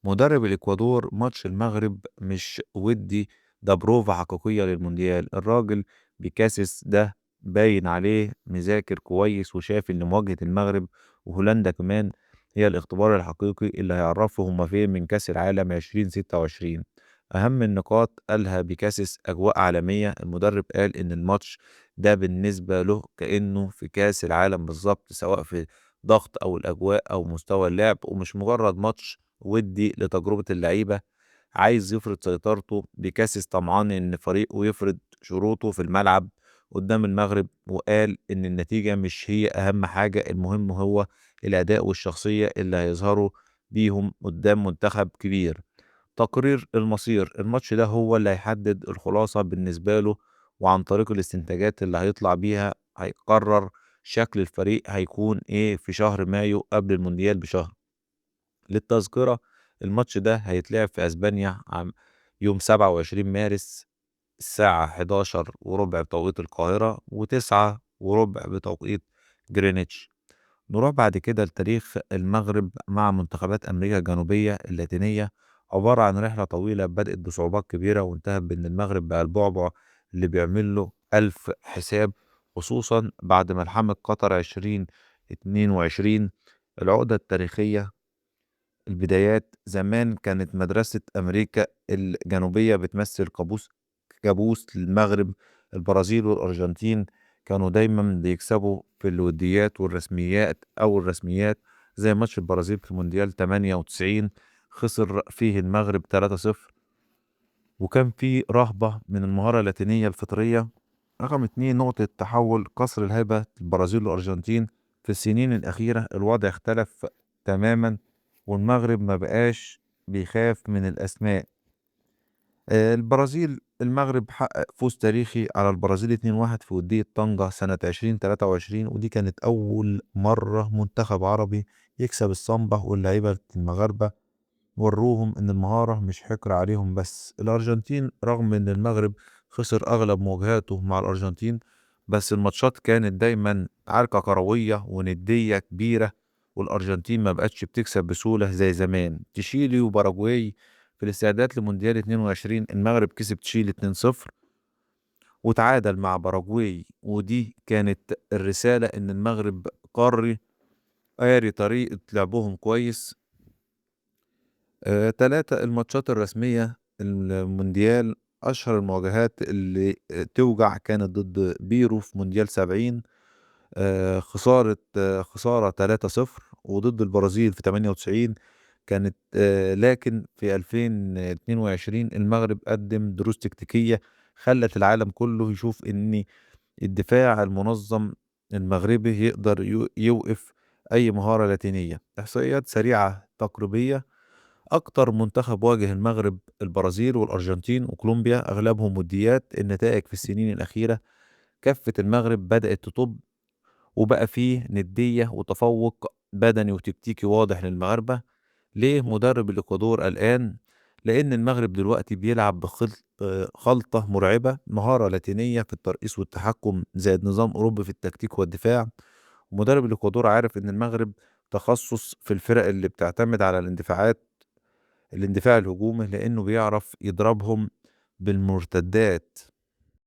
مدرب الإكوادور ماتش المغرب مش ودي، ده بروفا حقيقية للمونديال. الراجل بيكاسس ده باين عليه مذاكر كويس وشاف إن مواجهة المغرب وهولندا كمان هي الاختبار الحقيقي اللي هيعرفوا هما فين من كأس العالم 2026. أهم النقاط قالها بيكاسس أجواء عالمية. المدرب قال إن الماتش ده بالنسبة له كأنه في كأس العالم بالظبط، سواء في ضغط أو الأجواء أو مستوى اللعب، ومش مجرد ماتش ودي لتجربة اللعيبة. عايز يفرض سيطرته، بيكاسس طمعان إن فريقه يفرض شروطه في الملعب قدام المغرب، وقال إن النتيجة مش هي أهم حاجة، المهم هو الأداء والشخصية اللي هيظهروا بيهم قدام منتخب كبير. تقرير المصير، الماتش ده هو اللي هيحدد الخلاصة بالنسبة له، وعن طريق الاستنتاجات اللي هيطلع بيها هيقرر شكل الفريق هيكون ايه في شهر مايو قبل المونديال بشهر. للتذكرة، الماتش ده هيتلعب في اسبانيا يوم 27 مارس الساعة 11 وربع بتوقيت القاهرة وتسعة وربع بتوقيت جرينتش. نروح بعد كده لتاريخ المغرب مع منتخبات أمريكا الجنوبية اللاتينية. عبارة عن رحلة طويلة بدأت بصعوبات كبيرة وانتهت بأن المغرب بقى البعبع اللي بيعمل له ألف حساب، خصوصا بعد ملحمة قطر 2022. العقدة التاريخية، البدايات زمان كانت مدرسة أمريكا الجنوبية بتمثل كابوس للمغرب. البرازيل والأرجنتين كانوا دايما بيكسبوا في الوديات والرسميات أو الرسميات، زي ماتش البرازيل في مونديال 98 خسر فيه المغرب 3-0، وكان في رهبة من المهارة اللاتينية الفطرية. رقم اتنين، نقطة تحول كسر الهيبة البرازيل والأرجنتين. في السنين الأخيرة الوضع اختلف تماما، والمغرب ما بقاش بيخاف من الأسماء. المغرب حقق فوز تاريخي على البرازيل 2-1 في ودية طنجة سنة 2023، ودي كانت أول مرة منتخب عربي يكسب السامبا، واللعيبة المغاربة وروهم إن المهارة مش حكر عليهم. بس الأرجنتين رغم إن المغرب خسر أغلب مواجهاته مع الأرجنتين، بس الماتشات كانت دايما عركة كروية وندية كبيرة، والأرجنتين ما بقتش بتكسب بسهولة زي زمان. تشيلي وباراجواي في الاستعداد لمونديال 22 المغرب كسب تشيلي 2-0 وتعادل مع باراجواي، ودي كانت الرسالة إن المغرب قاري طريقة لعبهم كويس. تلاتة، الماتشات الرسمية المونديال. أشهر المواجهات اللي توجع كانت ضد بيرو في مونديال 70، خسارة 3-0، وضد البرازيل في 98 كانت. لكن في 2022 المغرب قدم دروس تكتيكية خلت العالم كله يشوف إن الدفاع المنظم المغربي يقدر يوقف أي مهارة لاتينية. إحصائيات سريعة تقريبية، أكتر منتخب واجه المغرب البرازيل والأرجنتين وكولومبيا، أغلبهم وديات. النتائج في السنين الأخيرة كفة المغرب بدأت تطب، وبقى فيه ندية وتفوق بدني وتكتيكي واضح للمغاربة. ليه مدرب الإكوادور قلقان؟ لأن المغرب دلوقتي بيلعب خلطة مرعبة، مهارة لاتينية في الترقيص والتحكم زائد نظام أوروبي في التكتيك والدفاع. ومدرب الإكوادور عارف إن المغرب تخصص في الفرق اللي بتعتمد على الاندفاع الهجومي، لأنه بيعرف يضربهم بالمرتدات.